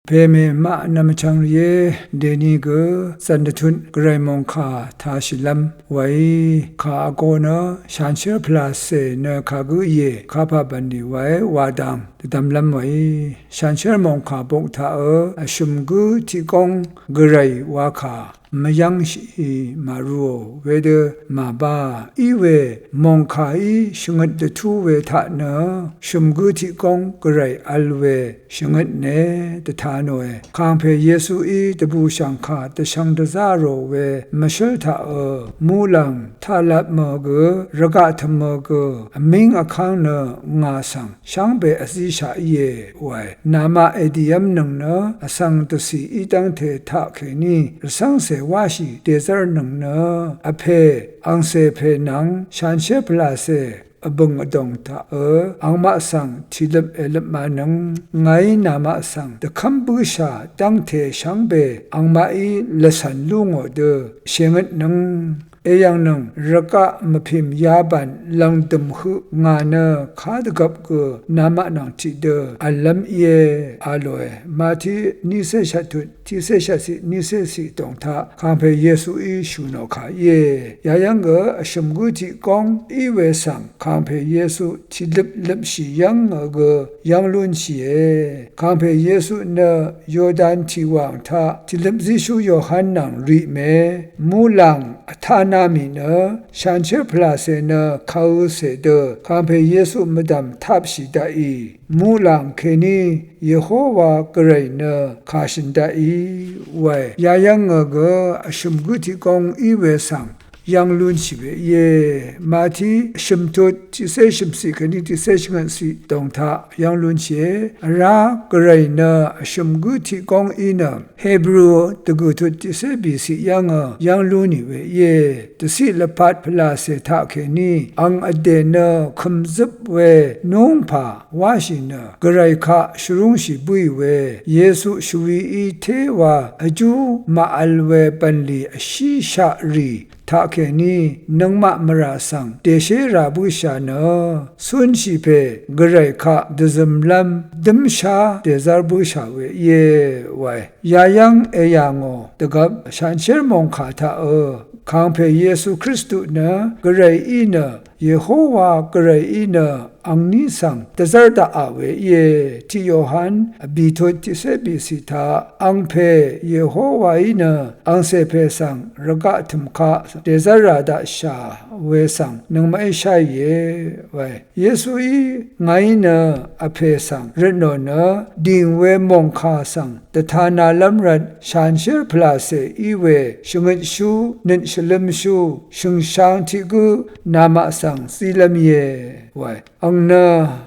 เพเมมานำชังเยเดนีเกสันดทุนกรายมองคาทาชิลัมไว้คาโกนะชันเชอพลาเซเนคากุเยคาพาบันดีไว้วาดังตดำลำไว้ชันเชอมองคาปกทาอชุมกุที่กงกรายวาคามายังชีมารูเวเดมาบาอีเวมองคาอีชงดทูเวทะเนชุมกุที่กงกรายอัลเวชงดเนตทานเวคางเพเยซูอีตบูชังคาตชังดซาโรเวมาเชลทามูลังทาลับมเกรกะธมเกมิงอคังเนงาสังช่างเบอสิชาเยไวนามาเอดียมนังเนอสังตสีอีตังเททะเคนีสังเสวาชีเดซาร์นังเนอเพอังเซเพนังชันเชพลาเซบังอดงตาอังมาสังทิลบเอลมานังไงนามาสังตะคัมบูชาตังเทชังเบอังมาอีละสันลุงอเดเชงดนังยังนังรักะมพิมยาบันลังดมหุงานขาดกับกูนามานังทิเดอัลลัมเยอาโลเอมาที่นิเซชัตุที่เซชัสินิเซสิตองทาคำเพเยซูอีชูนอขาเยยายังกอชมกุที่กองอีเวสังคำเพเยซูที่ลิบชียังกยังลุนชีเอคำเพเยซูเนโยดานที่วางทาที่ลิบซิชูโยฮันนังรีเมมูลังทานามิเนชันเชพลาเซเนคาอุเซเดคำเพเยซูมดัมทับชิดาอีมูลังเคนีเยโฮวากรายเนคาชินดาอีไว้ยายังกอชุมกุติกองอีเวสังยังลุนชิเวเยมาที่ชิมทุดที่เซชิมสีคณิที่เซชงันสีตองทายังลุนเชรากรายเนชิมกุติกองอีเนเฮบรูตกุทุดที่เซบีสียังลุนิเวเยตสิลพัดพลาเซทาเคนีอังอเดเนคุมซับเวนงพาวาชิเนกรายคาชรุงชิบุยเวเยซูชวีอีเทวาอจูมาอัลเวปันลีอชิชารีทาเคนีนังมะมราสังเตเชราบุชาเนสุนชิเพกรายคาดซมลัมดมชาเตซาร์บุชาเวเยไวยายังเอยังอตกับชันเชอร์มองคาทาคางเพเยซูคริสต์เนกรายอีเนเยโฮวากรายอีเนอังนิสังตะซาร์ดาอาเวเยที่โยฮันบีโทติเซบิสิทาอังเพเยโฮวาอีเนอังเซเพสังรกะทุมคาเตซาราดาชาเวสังนังไม่ใช่เยไวเยซูอีไงเนอเพสังเรโนเนดิงเวมงคาสังตทานาลัมรันชานเชอร์พลาเซอีเวชงดชูนินชลมชูชงชางทิกุนามาสังซิลมเยไวอัง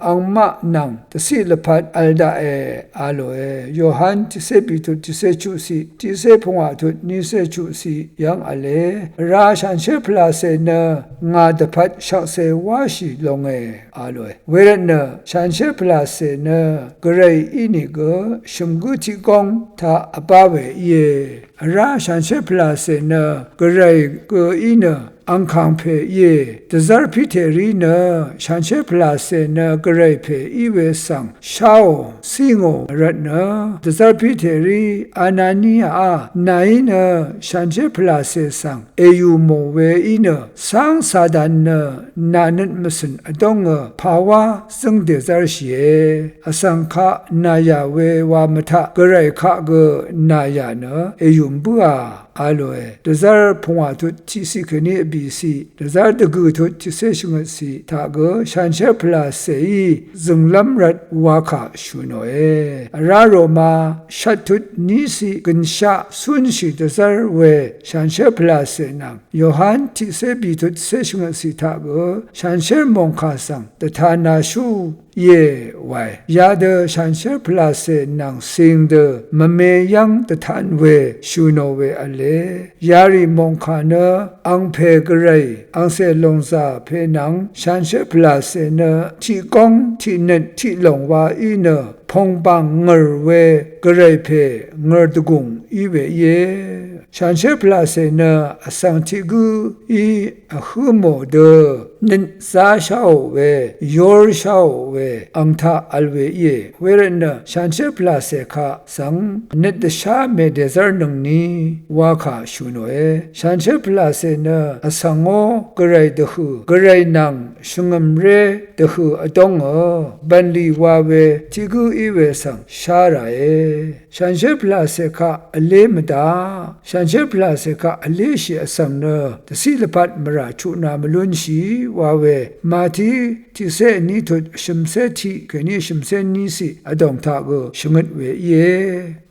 อังมะนังตสิลพัดอัลดาอาโลโยฮันติเซบิตุติเซชูซีติเซพงอาตุนิเซชูซียังอเลราชันเชพลาเซเนงาดพัดชักเซวาชิลงอาโลเวรเนชันเชพลาเซเนกรายอินิกชุมกุติกองทาอปาเวเยราชันเชพลาเซเนกรายกอิเนอังคังเพเยตซาร์พิเทรีเนชันเชพลาเซเนกรายเพอีเวสังชาวซิงโอรัตเนตซาร์พิเทรีอานานีอาไนเนชันเชพลาเซสังเอยูโมเวอีเนสังซาดันเนนานันมสันอดงภาวะซึ่งเดซาร์เชอสังคะนายาเววามทะกรายคะกนายาเนเอยูมบัวอาโลเดซาร์พงอาทุที่สิคนีบีซีเดซาร์ตกุทุที่เซชงสีทากชันเชพลาเซอีซึงลัมรัดวาคาชูโนราโรมาชัดทุนิสิกันชาสุนชิเดซาร์เวชันเชพลาเซนังโยฮันที่เซบีทุเซชงสีทากชันเชมงคาสังตทานาชูเยไวยาเดชันเชพลาเซนังสิงเดมเมยังตทานเวชูโนเวอเลยาริมงคาเนอังเพกรายอังเซลงซาเพนังชันเชพลาเซเนที่กองที่เนที่หลงวาอีเนพงบังเงรเวกรายเพเงรตกุงอีเวเย ฉันเชื่อพลาเซเนอสังทิกูอีฮือโมเดนินซาชาวเวยอร์ชาวเวอังทาอัลเวเยเวรนฉันเชื่อพลาเซคาสังนิดชาเมเดซาร์นงนีวาคาชูโนฉันเชื่อพลาเซเนสังโอกระไรดหูกระไรนังชงมเรดหูอดงบันลีวาเวทิกูอีเวสังชาไรฉันเชื่อพลาเซคาอเลมดาฉันเชื่อพลาเซคาอเลชีอสังเนตสิลปัดมราชุนามลุนชีวาเวมาทีที่เสนีทุดชิมเสทีกนี่ชิมเสนีสิอดงทาโกชงดเวเย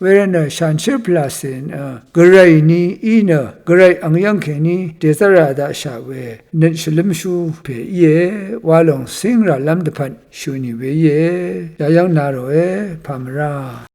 เวรนฉันเชื่อพลาเซนกระไรนี้อีเนกระไรอังยังแค่นี้เดซาราดาชาเวนิชลิมชูเพเยวาลงสิงราลัมดพันชูนิเวเยยายังนาโรพามรา